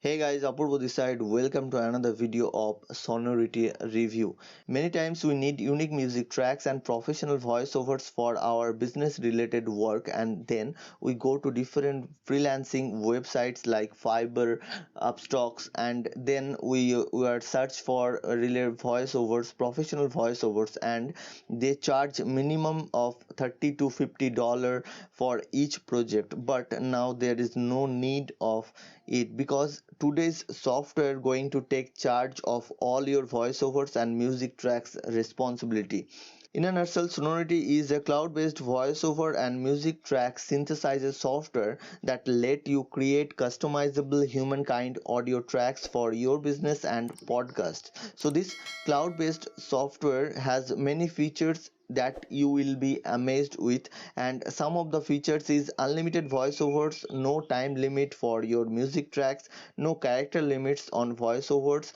Hey guys, Apurba this side. Welcome to another video of Sonority review. Many times we need unique music tracks and professional voiceovers for our business related work, and then we go to different freelancing websites like Fiverr, Upstocks, and then we are search for related voiceovers, professional voiceovers, and they charge minimum of 30 to $50 for each project. But now there is no need of it because today's software going to take charge of all your voiceovers and music tracks responsibility. In a nutshell, Sonority is a cloud-based voiceover and music track synthesizer software that let you create customizable humankind audio tracks for your business and podcast. So this cloud-based software has many features that you will be amazed with, and some of the features is unlimited voiceovers, no time limit for your music tracks, no character limits on voiceovers.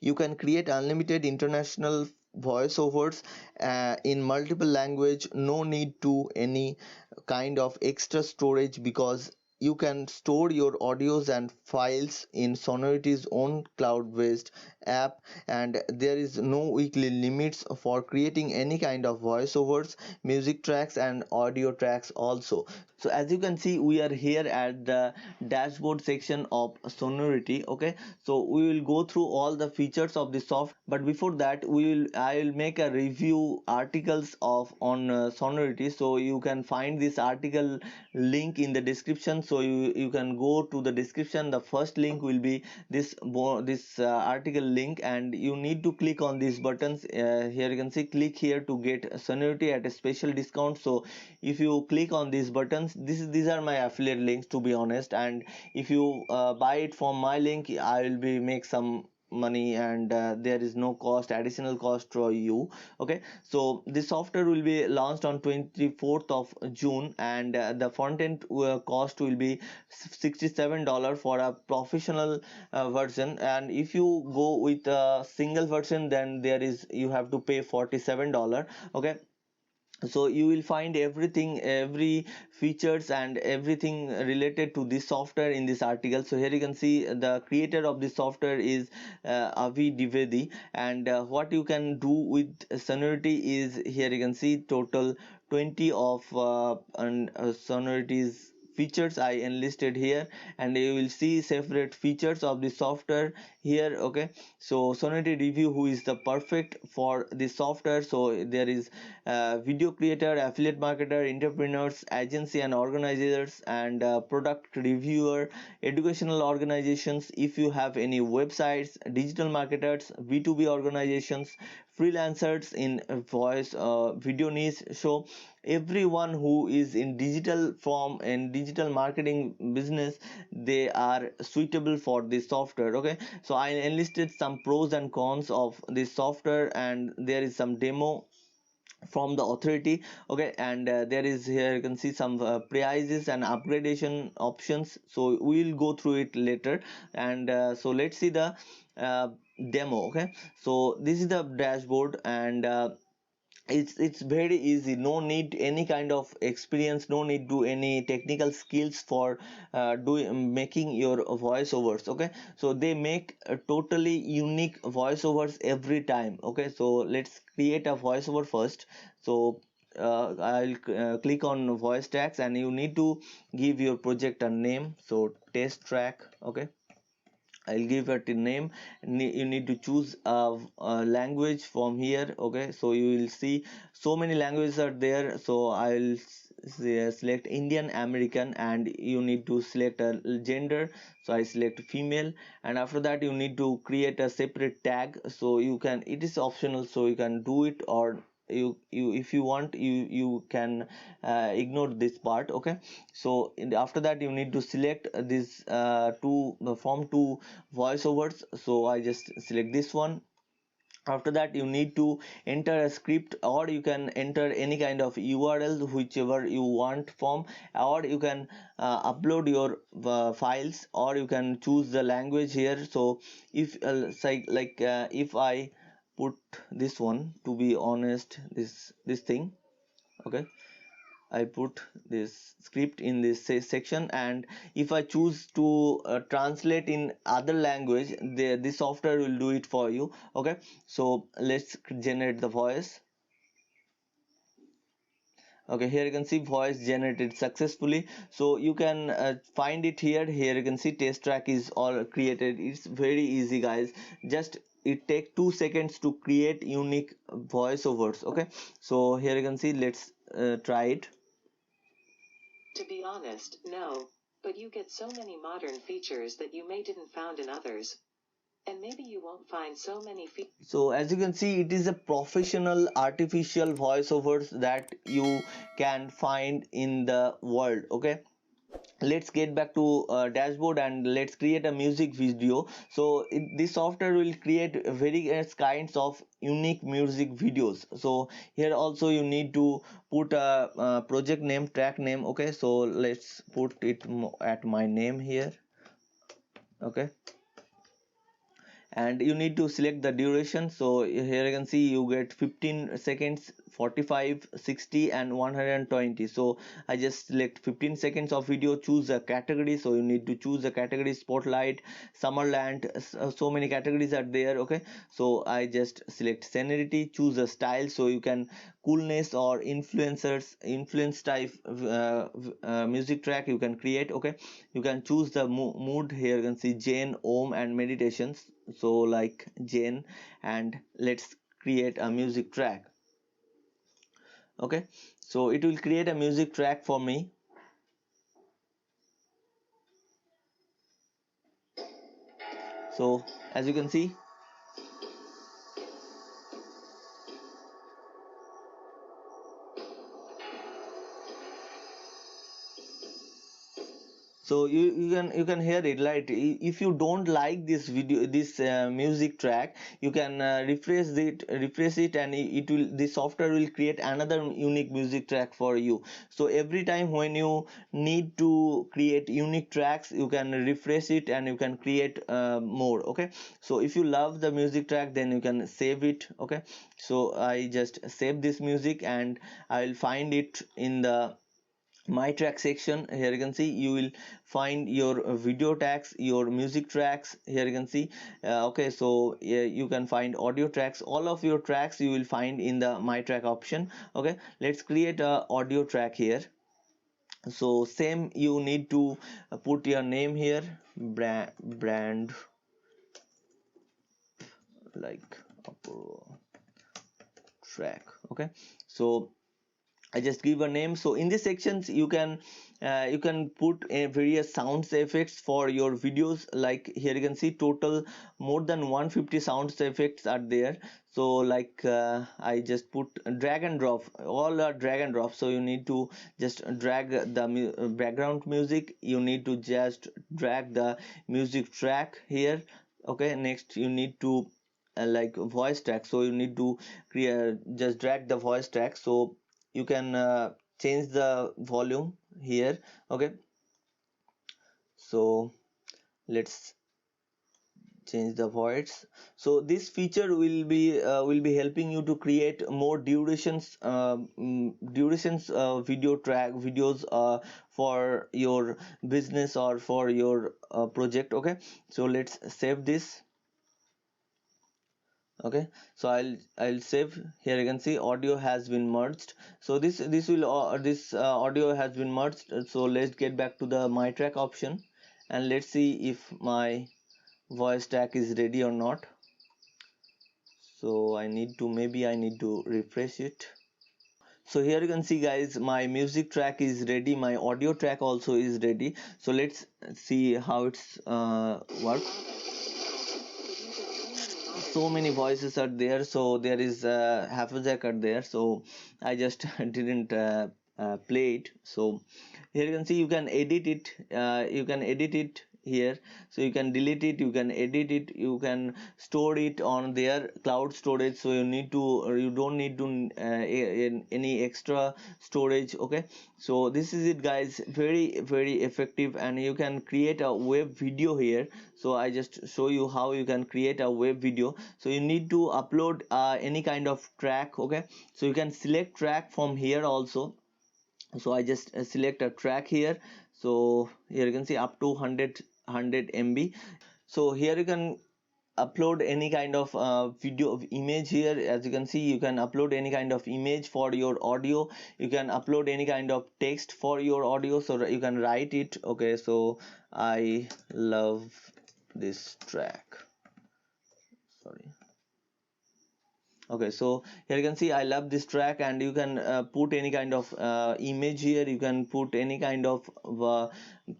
You can create unlimited international voiceovers in multiple language, no need to any kind of extra storage because you can store your audios and files in Sonority's own cloud-based app, and there is no weekly limits for creating any kind of voiceovers, music tracks, and audio tracks also. So as you can see, we are here at the dashboard section of Sonority. Okay, so we will go through all the features of the software, but before that I will make a review articles of on Sonority, so you can find this article link in the description. So you can go to the description. The first link will be this article link, and you need to click on these buttons. Here you can see click here to get Sonority at a special discount. So if you click on these buttons, these are my affiliate links, to be honest, and if you buy it from my link, I will be make some money, and there is no cost, additional cost for you. Okay, so this software will be launched on 24th of June, and the front end cost will be $67 for a professional version, and if you go with a single version, then there is you have to pay $47. Okay, so you will find every features and everything related to this software in this article. So here you can see the creator of this software is Avi Dwivedi, and what you can do with Sonority is here you can see total 20 of Sonority's features I enlisted here, and you will see separate features of the software here. Okay, so Sonority review who is the perfect for this software. So there is video creator, affiliate marketer, entrepreneurs, agency and organizers, and product reviewer, educational organizations. If you have any websites, digital marketers, B2B organizations, freelancers in voice video niche. So everyone who is in digital form and digital marketing business, they are suitable for this software. Okay, so I enlisted some pros and cons of this software, and there is some demo from the authority. Okay, and there is here you can see some prices and upgradation options, so we'll go through it later. And so let's see the demo. Okay, so this is the dashboard, and it's very easy, no need any kind of experience, no need to any technical skills for doing making your voiceovers. Okay, so they make totally unique voiceovers every time. Okay, so let's create a voiceover first. So I'll click on voice tracks, and you need to give your project a name. So test track. Okay, I'll give it a name. You need to choose a language from here. Okay, so you will see so many languages are there. So I'll select Indian American, and you need to select a gender. So I select female, and after that you need to create a separate tag. So you can, it is optional, so you can do it, or you if you want, you can ignore this part. Okay, so after that you need to select this two from two voiceovers. So I just select this one. After that you need to enter a script, or you can enter any kind of URL whichever you want from, or you can upload your files, or you can choose the language here. So if if I put this one, to be honest, this thing. Okay, I put this script in this section, and if I choose to translate in other language, this software will do it for you. Okay, so let's generate the voice. Okay, here you can see voice generated successfully. So you can find it here. Here you can see test track is all created. It's very easy, guys. Just it take 2 seconds to create unique voiceovers. Okay, so here you can see, let's try it. To be honest, no, but you get so many modern features that you may didn't found in others. And maybe you won't find so many features. So as you can see, it is a professional artificial voiceovers that you can find in the world. Okay, let's get back to dashboard and let's create a music video. So this software will create various kinds of unique music videos. So here also you need to put a project name, track name. Okay, so let's put it at my name here. Okay, and you need to select the duration. So here you can see you get 15 seconds, 45, 60 and 120. So I just select 15 seconds of video, choose a category. So you need to choose a category: spotlight, summerland, so many categories are there. Okay, so I just select sonority, choose a style. So you can coolness or influence type music track you can create. Okay, you can choose the mood. Here you can see Zen, Om and meditations. So like Zen, and let's create a music track. Okay, so it will create a music track for me. So as you can see, so you can hear it, right? If you don't like this video, this music track, you can refresh it, and it will, the software will create another unique music track for you. So every time when you need to create unique tracks, you can refresh it and you can create more. Okay, so if you love the music track, then you can save it. Okay, so I just save this music and I will find it in the my track section. Here you can see you will find your video tracks, your music tracks. Here you can see okay, so yeah, you can find audio tracks. All of your tracks you will find in the my track option. Okay, let's create a audio track here. So same, you need to put your name here, brand like track. Okay, so I just give a name. So in these sections you can put various sounds effects for your videos. Like here you can see total more than 150 sounds effects are there. So like I just put drag and drop, all are drag and drop. So you need to just drag the background music, you need to just drag the music track here. Okay, next you need to like voice track. So you need to create, just drag the voice track. So you can change the volume here. Okay, so let's change the voids. So this feature will be helping you to create more durations video track videos for your business or for your project. Okay, so let's save this. Okay, so I'll save. Here you can see audio has been merged. So this will this audio has been merged. So let's get back to the my track option and let's see if my voice track is ready or not. So maybe I need to refresh it. So here you can see, guys, my music track is ready, my audio track also is ready. So let's see how it's works. So many voices are there. So there is half a jack are there. So I just didn't play it. So here you can see you can edit it. You can edit it here. So you can delete it, you can edit it, you can store it on their cloud storage. So you don't need to any extra storage. Okay, so this is it, guys. Very effective, and you can create a web video here. So I just show you how you can create a web video. So you need to upload any kind of track. Okay, so you can select track from here also. So I just select a track here. So here you can see up to 100 MB. So here you can upload any kind of video of image. Here as you can see, you can upload any kind of image for your audio, you can upload any kind of text for your audio, so that you can write it. Okay, so I love this track, sorry. Okay, so here you can see I love this track, and you can put any kind of image here, you can put any kind of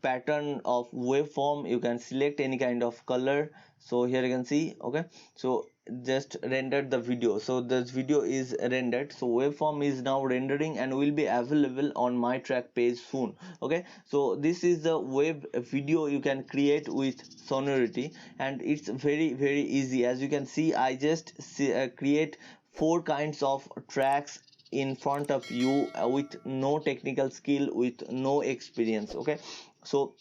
pattern of waveform, you can select any kind of color. So here you can see, okay, so just rendered the video. So this video is rendered, so waveform is now rendering and will be available on my track page soon. Okay, so this is the web video you can create with Sonority, and it's very easy. As you can see, I just create four kinds of tracks in front of you with no technical skill, with no experience. Okay, so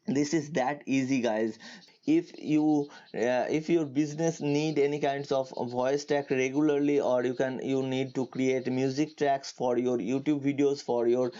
this is that easy, guys. If your business need any kinds of voice track regularly, or you need to create music tracks for your YouTube videos, for your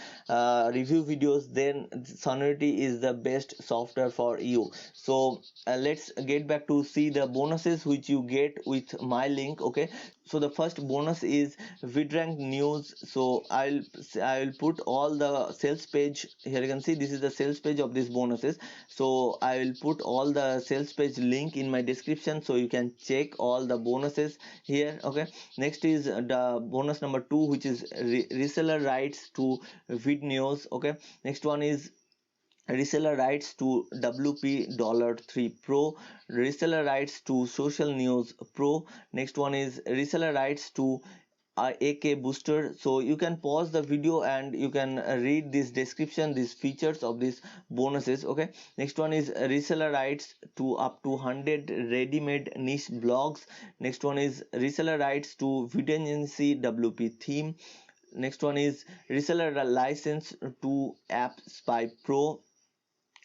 review videos, then Sonority is the best software for you. So let's get back to see the bonuses which you get with my link. Okay, so the first bonus is vidrank news. So I'll put all the sales page. Here you can see this is the sales page of these bonuses. So I will put all the sales page link in my description, so you can check all the bonuses here. Okay, next is the bonus number 2, which is reseller rights to vid news. Okay, next one is reseller rights to WP $3 Pro, reseller rights to social news pro. Next one is reseller rights to AK booster. So you can pause the video and you can read this description, these features of these bonuses. Okay, next one is reseller rights to up to 100 ready-made niche blogs. Next one is reseller rights to Viddle WP theme. Next one is reseller license to App Spy Pro.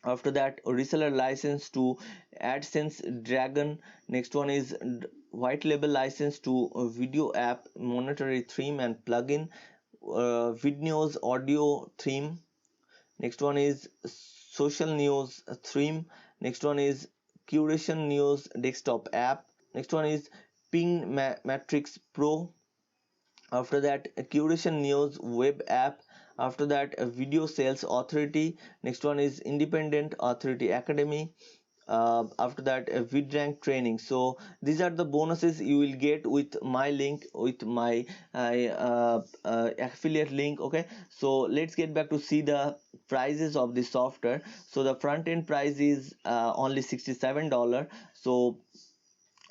After that, reseller license to AdSense Dragon. Next one is white label license to video app monetary theme and plugin, videos audio theme. Next one is social news theme. Next one is curation news desktop app. Next one is ping matrix pro. After that, a curation news web app. After that, a video sales authority. Next one is independent authority academy. After that, a vidrank training. So these are the bonuses you will get with my link, with my affiliate link. Okay, so let's get back to see the prices of the software. So the front end price is only $67. So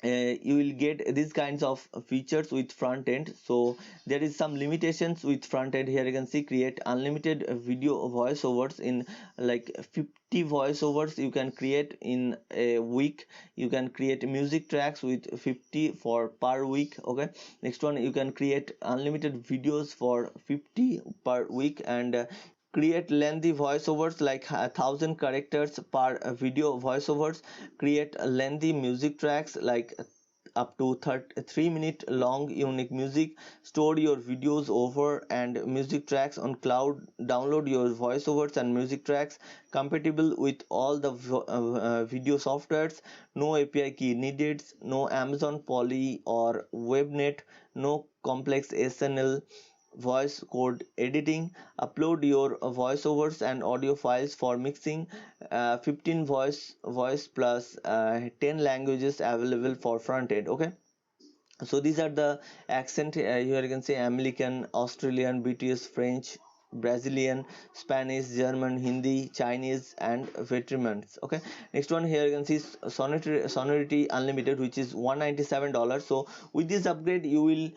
you will get these kinds of features with front end. So there is some limitations with front end. Here you can see create unlimited video voiceovers in like 50 voiceovers you can create in a week. You can create music tracks with 50 for per week. Okay, next one, you can create unlimited videos for 50 per week, and create lengthy voiceovers like 1,000 characters per video voiceovers. Create lengthy music tracks like up to 3-minute long unique music. Store your videos over and music tracks on cloud. Download your voiceovers and music tracks compatible with all the video softwares. No API key needed, no Amazon Poly or WebNet, no complex SNL voice code editing. Upload your voiceovers and audio files for mixing. 15 voice plus 10 languages available for front end. Okay, so these are the accent. Here you can say American, Australian, British, French, Brazilian, Spanish, German, Hindi, Chinese, and veterans. Okay, next one, here you can see Sonority Unlimited, which is $197. So with this upgrade you will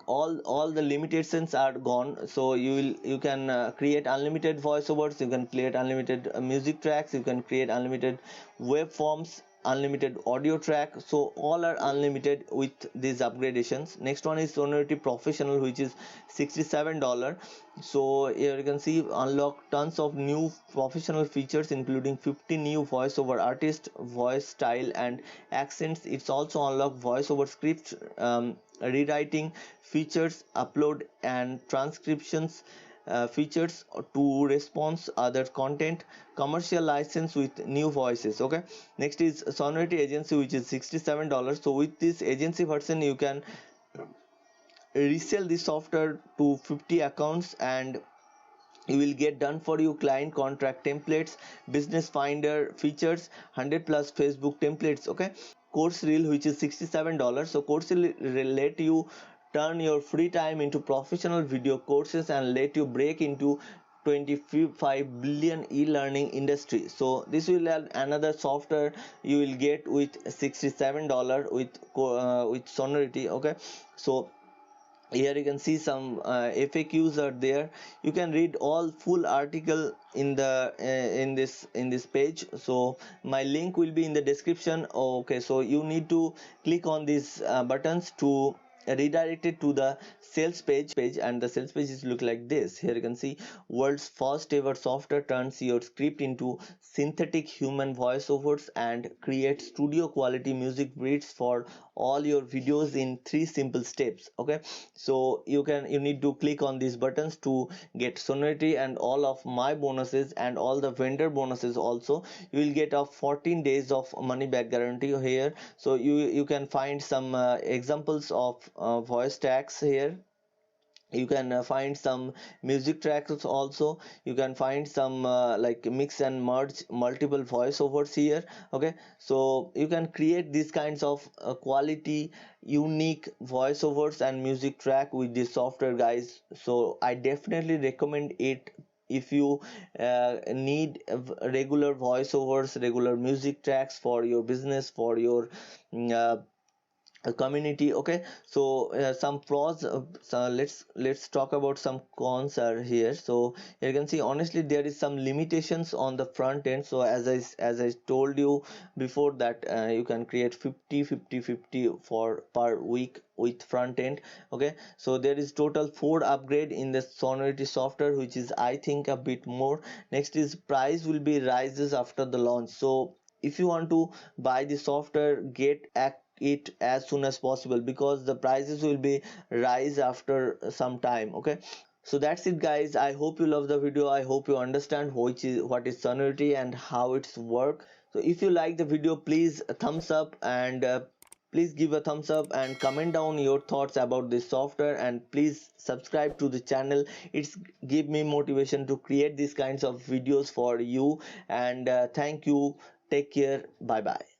all the limitations are gone. So you can create unlimited voiceovers, you can create unlimited music tracks, you can create unlimited web forms, unlimited audio track. So all are unlimited with these upgradations. Next one is Sonority Professional, which is $67. So here you can see unlock tons of new professional features, including 50 new voiceover artist voice style and accents. It's also unlock voiceover script rewriting features, upload and transcriptions, features to response other content, commercial license with new voices. Okay, next is Sonority agency, which is $67. So with this agency version you can resell this software to 50 accounts, and you will get done for you client contract templates, business finder features, 100 plus Facebook templates. Okay, course reel, which is $67. So course reel let you turn your free time into professional video courses and let you break into 25 billion e-learning industry. So this will add another software you will get with $67 with Sonority. Okay, so here you can see some FAQs are there. You can read all full article in the in this page. So my link will be in the description. Okay, so you need to click on these buttons to redirect it to the sales page, and the sales page is look like this. Here you can see world's first ever software turns your script into synthetic human voiceovers and creates studio quality music beats for all your videos in 3 simple steps. Okay, so you need to click on these buttons to get Sonority and all of my bonuses and all the vendor bonuses. Also you will get a 14 days of money back guarantee here. So you can find some examples of voice tags here. You can find some music tracks also. You can find some like mix and merge multiple voiceovers here. Okay, so you can create these kinds of quality unique voiceovers and music track with this software, guys. So I definitely recommend it if you need regular voiceovers, regular music tracks for your business, for your a community. Okay, so some pros, so let's talk about some cons are here. So you can see honestly there is some limitations on the front end. So as I told you before that you can create 50 for per week with front end. Okay, so there is total 4 upgrade in the Sonority software, which is I think a bit more. Next is price will be rises after the launch. So if you want to buy the software, get it as soon as possible, because the prices will be rise after some time. Okay, so that's it, guys. I hope you love the video. I hope you understand what is Sonority and how it's work. So if you like the video, please thumbs up, and please give a thumbs up and comment down your thoughts about this software, and please subscribe to the channel. It's give me motivation to create these kinds of videos for you. And thank you, take care, bye bye.